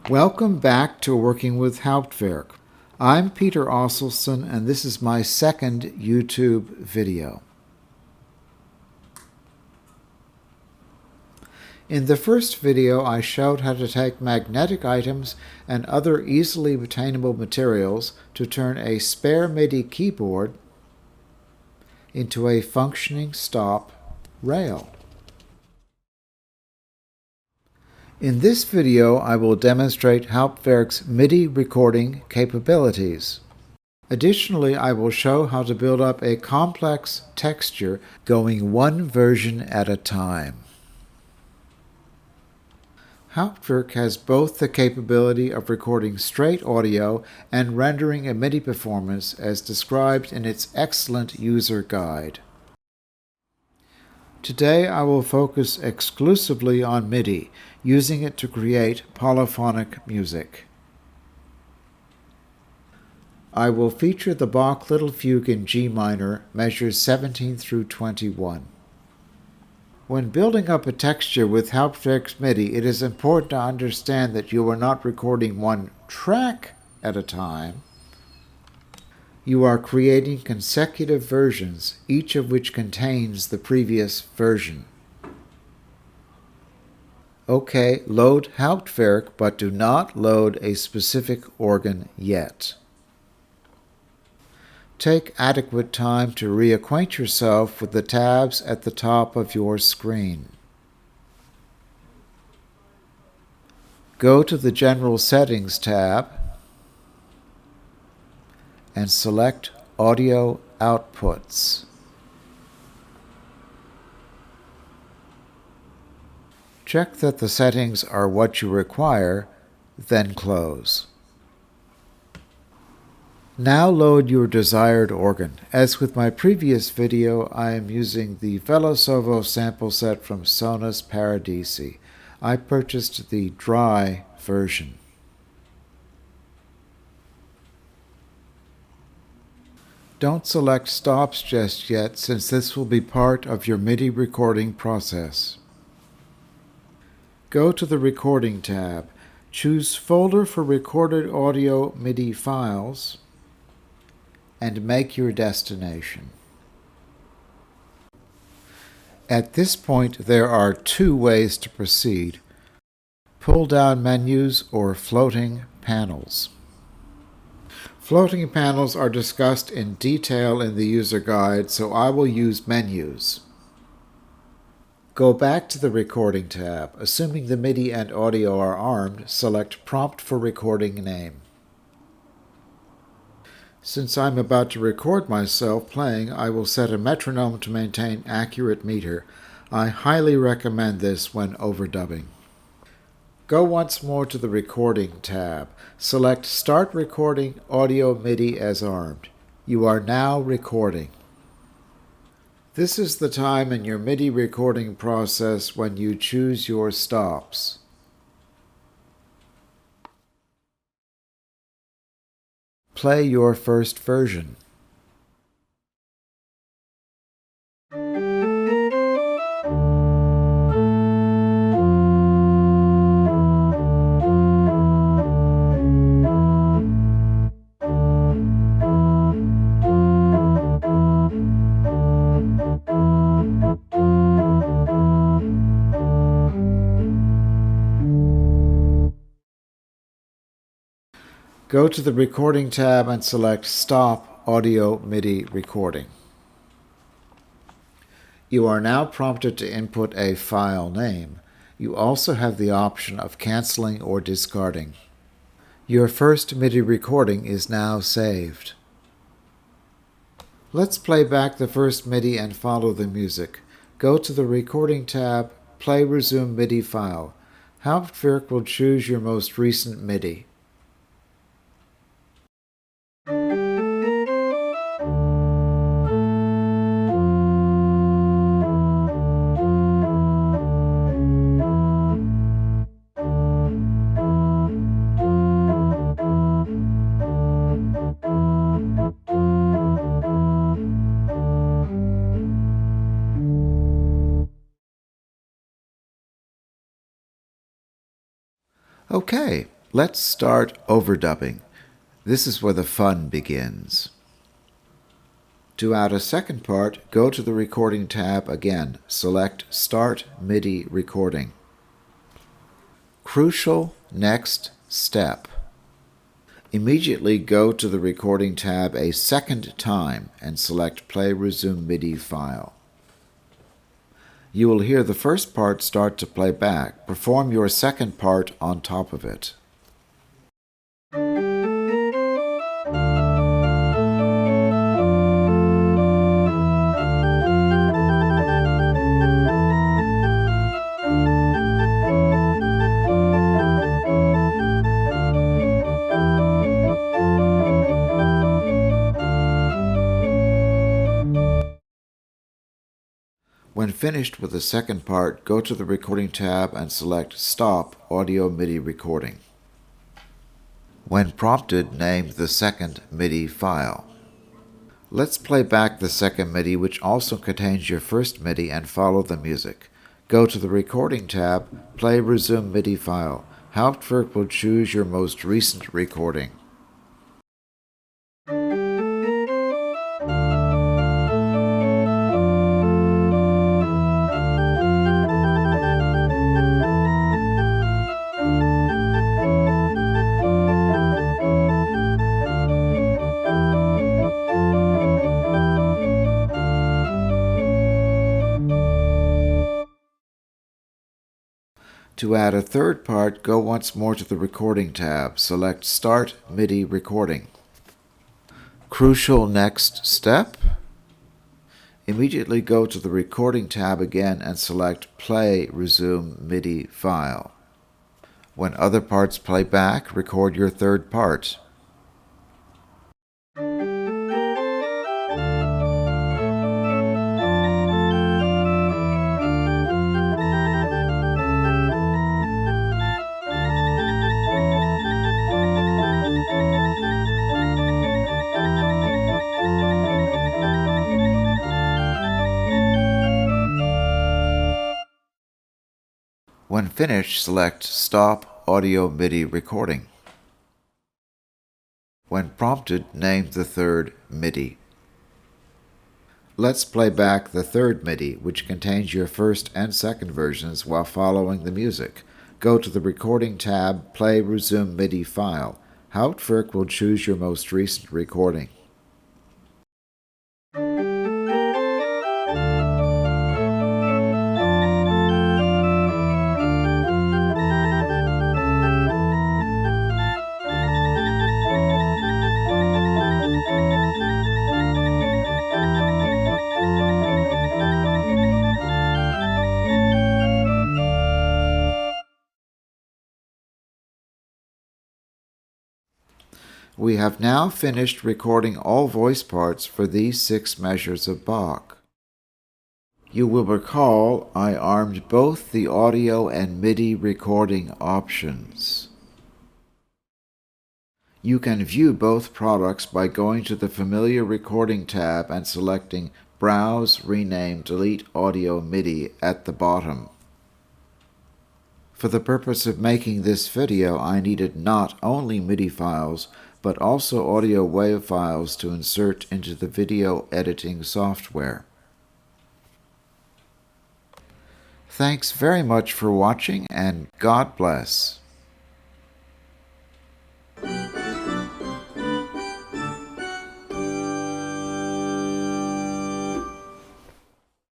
Welcome back to Working with Hauptwerk. I'm Peter Osselson, and this is my second YouTube video. In the first video, I showed how to take magnetic items and other easily obtainable materials to turn a spare Midi keyboard into a functioning stop rail. In this video, I will demonstrate Hauptwerk's Midi recording capabilities. Additionally, I will show how to build up a complex texture going one version at a time. Hauptwerk has both the capability of recording straight audio and rendering a Midi performance as described in its excellent user guide. Today I will focus exclusively on Midi, using it to create polyphonic music. I will feature the Bach Little Fugue in G minor, measures 17 through 21. When building up a texture with Hauptwerk's Midi, it is important to understand that you are not recording one track at a time. You are creating consecutive versions, each of which contains the previous version. Okay, load Hauptwerk, but do not load a specific organ yet. Take adequate time to reacquaint yourself with the tabs at the top of your screen. Go to the General Settings tab and select Audio Outputs. Check that the settings are what you require, then close. Now load your desired organ. As with my previous video, I am using the Velosovo sample set from Sonus Paradisi. I purchased the dry version. Don't select stops just yet, since this will be part of your Midi recording process. Go to the Recording tab. Choose Folder for Recorded Audio Midi Files and make your destination. At this point, there are two ways to proceed: pull-down menus or floating panels. Floating panels are discussed in detail in the user guide, so I will use menus. Go back to the Recording tab. Assuming the Midi and audio are armed, select Prompt for Recording Name. Since I'm about to record myself playing, I will set a metronome to maintain accurate meter. I highly recommend this when overdubbing. Go once more to the Recording tab. Select Start Recording Audio Midi as armed. You are now recording. This is the time in your Midi recording process when you choose your stops. Play your first version. Go to the Recording tab and select Stop Audio Midi Recording. You are now prompted to input a file name. You also have the option of canceling or discarding. Your first Midi recording is now saved. Let's play back the first Midi and follow the music. Go to the Recording tab, Play Resume Midi File. Hauptwerk will choose your most recent Midi. Okay, Let's start overdubbing. This is where the fun begins. To add a second part, go to the Recording tab again. Select Start MIDI Recording. Crucial next step. Immediately go to the Recording tab a second time and select Play Resume MIDI File. You will hear the first part start to play back. Perform your second part on top of it. When finished with the second part, go to the Recording tab and select Stop Audio MIDI Recording. When prompted, name the second MIDI file. Let's play back the second MIDI, which also contains your first MIDI, and follow the music. Go to the Recording tab, Play Resume MIDI File. Hauptwerk will choose your most recent recording. To add a third part, go once more to the Recording tab. Select Start MIDI Recording. Crucial next step. Immediately go to the Recording tab again and select Play Resume MIDI File. When other parts play back, record your third part. When finished, select Stop Audio MIDI Recording. When prompted, name the third MIDI. Let's play back the third MIDI, which contains your first and second versions, while following the music. Go to the Recording tab, Play Resume MIDI File. Hauptwerk will choose your most recent recording. We have now finished recording all voice parts for these 6 measures of Bach. You will recall I armed both the audio and MIDI recording options. You can view both products by going to the familiar Recording tab and selecting Browse, Rename, Delete Audio MIDI at the bottom. For the purpose of making this video, I needed not only MIDI files, but also audio WAV files to insert into the video editing software. Thanks very much for watching, and God bless.